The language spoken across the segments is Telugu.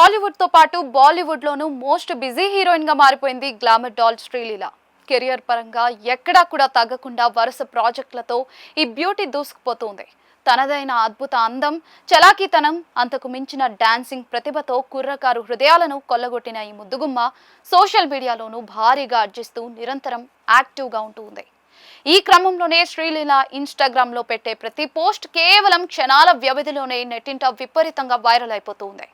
టాలీవుడ్ తో పాటు బాలీవుడ్ లోనూ మోస్ట్ బిజీ హీరోయిన్ గా మారిపోయింది గ్లామర్ డాల్ శ్రీలీల. కెరియర్ పరంగా ఎక్కడా కూడా తగ్గకుండా వరుస ప్రాజెక్టులతో ఈ బ్యూటీ దూసుకుపోతుంది. తనదైన అద్భుత అందం, చలాకీతనం, అంతకు మించిన డాన్సింగ్ ప్రతిభతో కుర్రకారు హృదయాలను కొల్లగొట్టిన ఈ ముద్దుగుమ్మ సోషల్ మీడియాలోనూ భారీగా అర్జిస్తూ నిరంతరం యాక్టివ్గా ఉంటుంది. ఈ క్రమంలోనే శ్రీలీల ఇన్స్టాగ్రామ్ లో పెట్టే ప్రతి పోస్ట్ కేవలం క్షణాల వ్యవధిలోనే నెట్టింట విపరీతంగా వైరల్ అయిపోతుంది.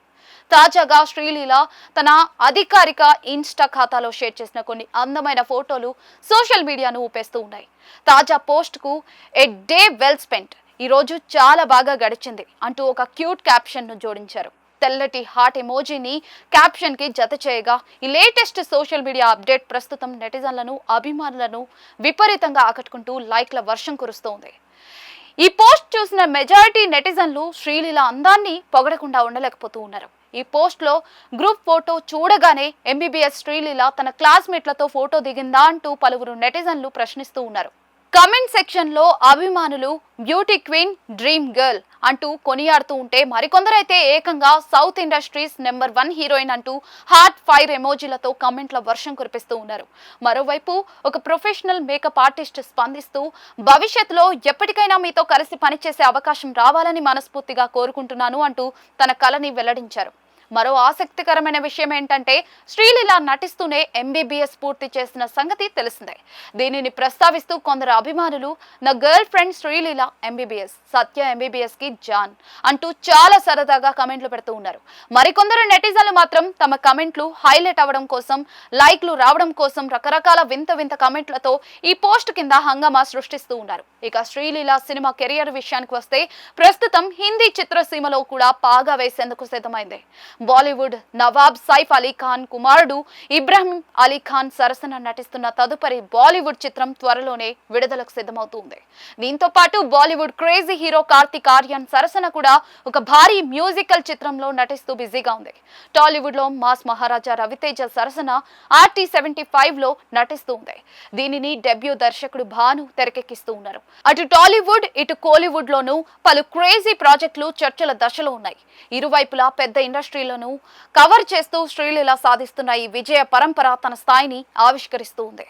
తాజాగా శ్రీలీల తన అధికారిక ఇన్స్టా ఖాతాలో షేర్ చేసిన కొన్ని అందమైన ఫోటోలు సోషల్ మీడియాను ఊపేస్తూ ఉన్నాయి. తాజా పోస్ట్ కు ఎ డే వెల్ స్పెంట్, ఈ రోజు చాలా బాగా గడిచింది అంటూ ఒక క్యూట్ క్యాప్షన్ ను జోడించారు. తెల్లటి హార్ట్ ఎమోజీని క్యాప్షన్ కి జత చేయగా ఈ లేటెస్ట్ సోషల్ మీడియా అప్డేట్ ప్రస్తుతం నెటిజన్లను, అభిమానులను విపరీతంగా ఆకట్టుకుంటూ లైక్ల వర్షం కురుస్తోంది. ఈ పోస్ట్ చూసిన మెజారిటీ నెటిజన్లు శ్రీలీల అందాన్ని పొగడకుండా ఉండలేకపోతూ ఉన్నారు. ఈ పోస్ట్ లో గ్రూప్ ఫోటో చూడగానే ఎంబీబీఎస్ శ్రీలీల తన క్లాస్మేట్లతో ఫోటో దిగిందా అంటూ పలువురు నెటిజన్లు ప్రశ్నిస్తూ ఉన్నారు. కమెంట్ సెక్షన్ లో అభిమానులు బ్యూటీ క్వీన్, డ్రీమ్ గర్ల్ అంటూ కొనియాడుతూ ఉంటే మరికొందరైతే ఏకంగా సౌత్ ఇండస్ట్రీస్ నెంబర్ 1 హీరోయిన్ అంటూ హార్ట్ ఫైర్ ఎమోజీలతో కమెంట్ల వర్షం కురిపిస్తూ ఉన్నారు. మరోవైపు ఒక ప్రొఫెషనల్ మేకప్ ఆర్టిస్ట్ స్పందిస్తూ భవిష్యత్తులో ఎప్పటికైనా మీతో కలిసి పనిచేసే అవకాశం రావాలని మనస్ఫూర్తిగా కోరుకుంటున్నాను అంటూ తన కలని వెల్లడించారు. మరో ఆసక్తికరమైన విషయం ఏంటంటే శ్రీలీల నటిస్తూనే ఎంబీబీఎస్ పూర్తి చేసిన సంగతి తెలిసిందే. దీనిని ప్రస్తావిస్తూ కొందరు అభిమానులు నా గర్ల్ ఫ్రెండ్ శ్రీలీల ఎంబీబీఎస్, సత్య ఎంబీబీఎస్ కి జాన్ అంటూ చాలా సరదాగా కమెంట్లు పెడుతూ ఉన్నారు. మరికొందరు నెటిజన్లు మాత్రం తమ కమెంట్లు హైలైట్ అవ్వడం కోసం, లైక్లు రావడం కోసం రకరకాల వింత వింత కమెంట్లతో ఈ పోస్ట్ కింద హంగామా సృష్టిస్తూ ఉన్నారు. ఇక శ్రీలీల సినిమా కెరియర్ విషయానికి వస్తే ప్రస్తుతం హిందీ చిత్రసీమలో కూడా పాగా వేసేందుకు సిద్ధమైంది. బాలీవుడ్ నవాబ్ సైఫ్ అలీ ఖాన్ కుమారుడు ఇబ్రాహిం అలీ ఖాన్ సరసన నటిస్తున్న తదుపరి బాలీవుడ్ చిత్రం త్వరలోనే విడుదలకు సిద్ధమవుతుంది. దీంతో పాటు బాలీవుడ్ క్రేజీ హీరో కార్తిక్ ఆర్యన్ సరసన కూడా ఒక భారీ మ్యూజికల్ చిత్రంలో నటిస్తూ బిజీగా ఉంది. టాలీవుడ్ లో మాస్ మహారాజా రవితేజ సరసన RT75 లో నటిస్తూ ఉంది. దీనిని డెబ్యూ దర్శకుడు భాను తెరకెక్కిస్తూ ఉన్నారు. అటు టాలీవుడ్, ఇటు కోలీవుడ్ లోనూ పలు క్రేజీ ప్రాజెక్టులు చర్చల దశలో ఉన్నాయి. ఇరువైపులా పెద్ద ఇండస్ట్రీలను కవర్ చేస్తూ శ్రీలీల సాధిస్తున్న ఈ విజయ పరంపర తన స్థాయిని ఆవిష్కరిస్తూ ఉంది.